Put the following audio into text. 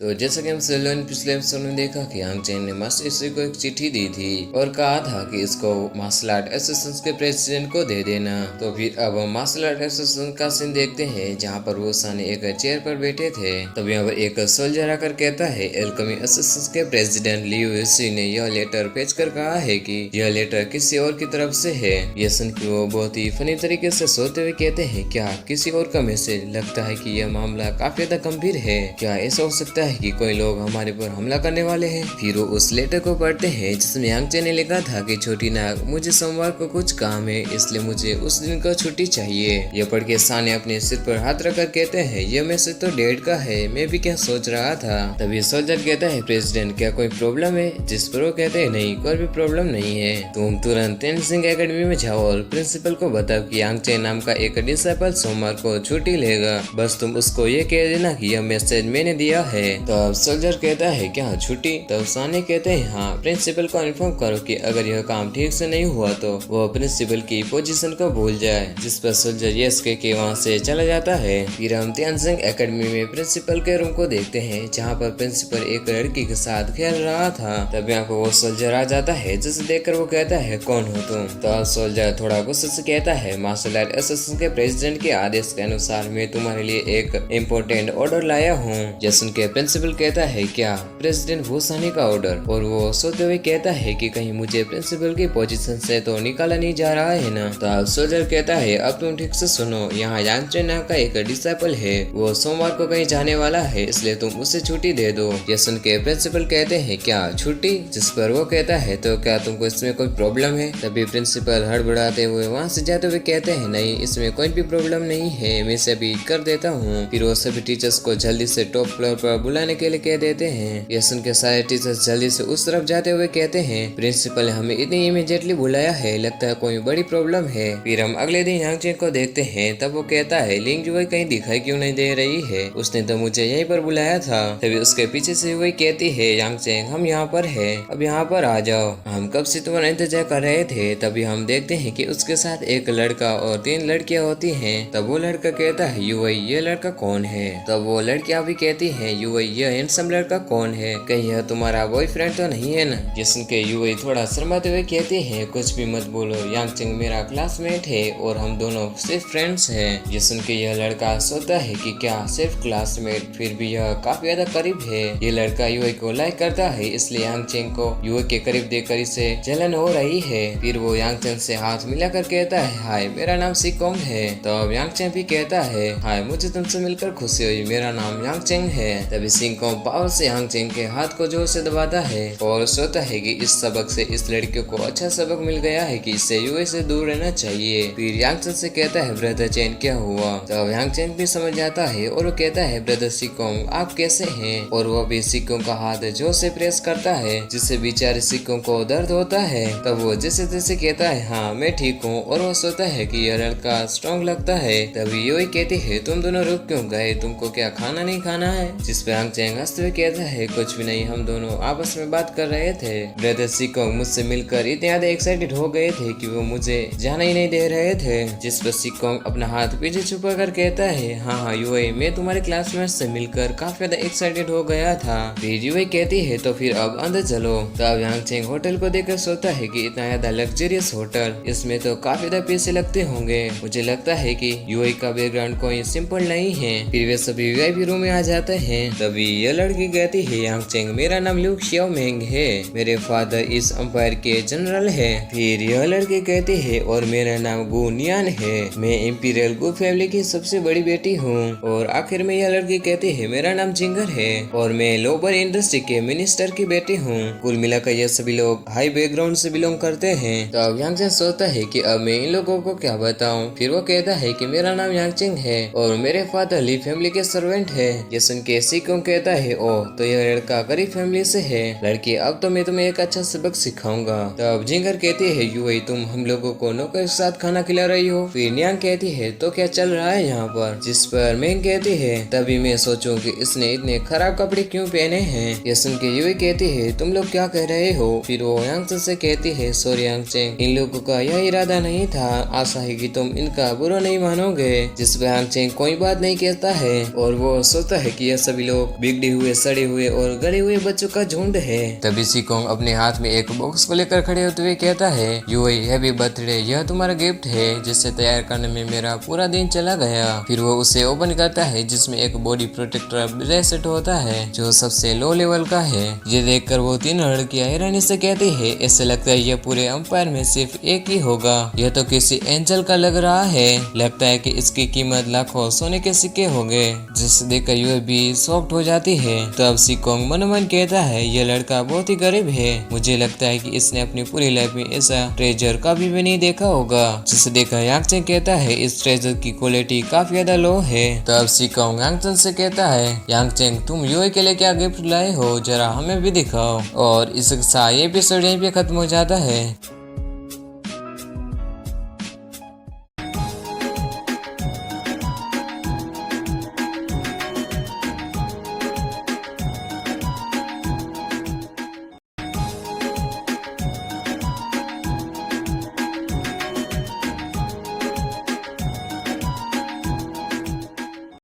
तो जैसा कि हम सेलोन पिछले एपिसोड में देखा कि यांग चेन ने मास्टर इसी को एक चिट्ठी दी थी और कहा था कि इसको मार्शल आर्ट एसोसिएशन के प्रेसिडेंट को दे देना। तो फिर अब हम मार्शल आर्ट एसोसिएशन का सीन देखते हैं जहाँ पर वो साने एक चेयर पर बैठे थे। तब यहाँ पर एक सोल्जर आकर कहता है एल्केमी एसोसिएशन के प्रेसिडेंट लियू युसी ने यह लेटर भेज कर कहा है कि यह लेटर किसी और की तरफ से है। यह सुन के वो बहुत ही फनी तरीके से सोते हुए कहते हैं क्या किसी और का मैसेज? लगता है कि यह मामला काफी ज्यादा गंभीर है। क्या ऐसा हो सकता है कि कोई लोग हमारे पर हमला करने वाले हैं? फिर वो उस लेटर को पढ़ते हैं जिसमें यांग चेन ने लिखा था कि छोटी नाग मुझे सोमवार को कुछ काम है इसलिए मुझे उस दिन को छुट्टी चाहिए। यह पढ़ के साने अपने सिर पर हाथ रखकर कहते हैं यह मैसेज तो डेड का है, मैं भी क्या सोच रहा था। तभी सोल्जर कहता है प्रेसिडेंट क्या कोई प्रॉब्लम है? जिस पर वो कहते हैं नहीं कोई भी प्रॉब्लम नहीं है, तुम तुरंत तेनजिंग एकेडमी में जाओ और प्रिंसिपल को बताओ कि यांग चेन नाम का एक डिसेबल सोमवार को छुट्टी लेगा। बस तुम उसको ये कह देना कि यह मैसेज मैंने दिया है। तब सोल्जर कहता है क्या छुट्टी? तब साने कहते हैं हाँ, प्रिंसिपल को इन्फॉर्म करो कि अगर यह काम ठीक से नहीं हुआ तो वो प्रिंसिपल की पोजीशन को भूल जाए। जिस पर सोल्जर यस कह के वहाँ से चला जाता है। फिर हम तेनजिंग एकेडमी में प्रिंसिपल के रूम को देखते हैं जहाँ पर प्रिंसिपल एक लड़की के साथ खेल रहा था। तब यहाँ पर वो सोल्जर आ जाता है जिसे देखकर वो कहता है कौन हो तुम? तो सोल्जर थोड़ा गुस्से से कहता है मार्शल आर्ट एसोसिएशन के प्रेसिडेंट के आदेश के अनुसार मैं तुम्हारे लिए एक इम्पोर्टेंट ऑर्डर लाया हूँ। यह सुन के प्रिंसिपल कहता है क्या प्रेसिडेंट भूसानी का ऑर्डर? और वो सोते हुए कहता है कि कहीं मुझे प्रिंसिपल की पोजीशन से तो निकाला नहीं जा रहा है ना। तो सोल्जर कहता है अब तुम ठीक से सुनो, यहाँ यांग चेन नाम का एक डिसेबल है, वो सोमवार को कहीं जाने वाला है इसलिए तुम उसे छुट्टी दे दो। यह सुन के प्रिंसिपल कहते हैं क्या छुट्टी? जिस पर वो कहता है तो क्या तुमको इसमें कोई प्रॉब्लम है? तभी प्रिंसिपल हड़बड़ाते हुए वहाँ से जाते हुए कहते हैं नहीं इसमें कोई भी प्रॉब्लम नहीं है, मैं इसे अभी कर देता हूँ। फिर वो सभी टीचर्स को जल्दी से टॉप फ्लोर पर बुलाने के लिए कह देते हैं। यह सुन के सारे टीचर्स जल्दी से उस तरफ जाते हुए कहते हैं प्रिंसिपल ने हमें इतनी इमीडिएटली बुलाया है, लगता है कोई बड़ी प्रॉब्लम है। फिर हम अगले दिन यांग चेन को देखते हैं। तब वो कहता है लिंग जुई कहीं दिखाई क्यों नहीं दे रही है? उसने तो मुझे यहीं पर बुलाया था। तभी उसके पीछे से वही कहती है यांग चेन हम यहाँ पर है, अब यहाँ पर आ जाओ, हम कब से तुम्हारा इंतजार कर रहे थे। तभी हम देखते हैं कि उसके साथ एक लड़का और 3 लड़कियां होती हैं। तब वो लड़का कहता है युवई ये लड़का कौन है? तब वो लड़कियां भी कहती हैं युवई यह हैंडसम लड़का कौन है, कहीं यह तुम्हारा बॉयफ्रेंड तो नहीं है ना? ये सुन के युवई थोड़ा शर्माते हुए कहते हैं कुछ भी मत बोलो, यांग चेन मेरा क्लासमेट है और हम दोनों सिर्फ फ्रेंड्स हैं। ये सुन के यह लड़का सोचता है कि क्या सिर्फ क्लासमेट, फिर भी यह काफी ज्यादा करीब है। ये लड़का युवई को लाइक करता है इसलिए यांग चेन को युवई के करीब देखकर इसे जलन हो रही है। फिर वो यांग चेन से हाथ मिलाकर कहता है हाय मेरा नाम सिकोंग है। तो अब यांग चेन भी कहता है हाय मुझे तुमसे मिलकर खुशी हुई, मेरा नाम यांग चेन है। तभी सिकोंग पावर से यांग चेन के हाथ को जोर से दबाता है और सोचता है कि इस सबक से इस लड़के को अच्छा सबक मिल गया है कि इससे युवई से दूर रहना चाहिए। फिर यांग चेन से कहता है ब्रदर चेन क्या हुआ? तो यांग चेन भी समझ जाता है और वो कहता है ब्रदर सिकोंग आप कैसे हैं? और वो भी सिकोंग का हाथ जोर से प्रेस करता है जिससे बेचारे सिकोंग को दर्द होता है। तब वो जैसे तैसे कहता है हाँ मैं ठीक हूँ और वो सोचता है कि यह लड़का स्ट्रॉन्ग लगता है। तभी युवई कहती है तुम दोनों रुक क्यों गए, तुमको क्या खाना नहीं खाना है? जिस पे यांग चेन हंसते हुए कहता है कुछ भी नहीं, हम दोनों आपस में बात कर रहे थे। ब्रदर सिकोंग मुझसे मिलकर इतने ज्यादा एक्साइटेड हो गए थे कि वो मुझे जाना ही नहीं दे रहे थे। जिस पर सिकोंग अपना हाथ पीछे छुपा कर कहता है हाँ युवई मैं तुम्हारे क्लासमेट से मिलकर काफी ज्यादा एक्साइटेड हो गया था। फिर युवई कहती है तो फिर अब अंदर चलो। तब यांग चेन होटल को देखकर सोचता है कि इतना ज्यादा लग्जरियस होटल, इसमें तो काफी ज्यादा पैसे लगते होंगे। मुझे लगता है कि यूआई का बैकग्राउंड कोई सिंपल नहीं है। फिर वे सभी वीआईपी रूम में आ जाते हैं। तभी यह लड़की कहती है यांग चेन मेरा नाम ल्यू xiaoming है, मेरे फादर इस अंपायर के जनरल है। फिर यह लड़की कहती है और मेरा नाम गु नियान है, मैं इंपीरियल गु फैमिली की सबसे बड़ी बेटी हूँ। और आखिर में यह लड़की कहती है मेरा नाम जिंगर है और मैं लोबर इंडस्ट्री के मिनिस्टर की बेटी हूँ। कुल मिलाकर यह सभी लोग हाई बैकग्राउंड से बिलोंग करते हैं। तो अब यांग चेन सोचता है कि अब मैं इन लोगों को क्या बताऊं। फिर वो कहता है कि मेरा नाम यांग चेन है और मेरे फादर ली फैमिली के सर्वेंट है। ये सुन के सिकोंग कहता है ओह तो यह लड़का गरीब फैमिली से है। लड़की अब तो मैं तुम्हें एक अच्छा सबक सिखाऊंगा। तो अब जिंगर कहती है युवई तुम हम लोगों को नौकर के साथ खाना खिला रही हो। फिर नियांग कहती है तो क्या चल रहा है यहाँ पर? जिस पर मेंग कहती है तभी मैं सोचूं कि इसने इतने खराब कपड़े क्यों पहने हैं। ये सुन के युवई कहती है तुम लोग क्या कह रहे हो। फिर वो यांग चेन से कहती है सॉरी यांग चेन, इन लोगों का यह इरादा नहीं था, आशा है कि तुम इनका बुरा नहीं मानोगे। जिस पर यांग चेन कोई बात नहीं कहता है और वो सोचता है कि यह सभी लोग बिगड़े हुए, सड़े हुए और गले हुए बच्चों का झुंड है। तभी सिकोंग अपने हाथ में एक बॉक्स को लेकर खड़े होते हुए कहता है, यूई हैप्पी बर्थडे, यह तुम्हारा गिफ्ट है जिसे तैयार करने में मेरा पूरा दिन चला गया। फिर वो उसे ओपन करता है जिसमें एक बॉडी प्रोटेक्टर ब्रेसलेट होता है जो सबसे लो लेवल का है। ये देखकर वो तीनों लड़कियां हैरानी से कहती है, ऐसे लगता है यह पूरे एम्पायर में सिर्फ एक ही होगा, यह तो किसी एंजल का लग रहा है, लगता है कि इसकी कीमत लाखों सोने के सिक्के होंगे। जिसे देखकर यूई भी शॉक्ड हो जाती है। तब सिकोंग मनोमन कहता है, यह लड़का बहुत ही गरीब है, मुझे लगता है कि इसने अपनी पूरी लाइफ में ऐसा ट्रेजर कभी भी नहीं देखा होगा। जिसे देखकर यांगचेन कहता है, इस ट्रेजर की क्वालिटी काफी ज्यादा लो है। तब सिकोंग यांगचेन से कहता है, यांगचेन तुम यूई के लिए क्या गिफ्ट लाए हो, जरा हमें भी दिखाओ। और इसके साथ ये एपिसोड यहीं पे खत्म हो जाता है।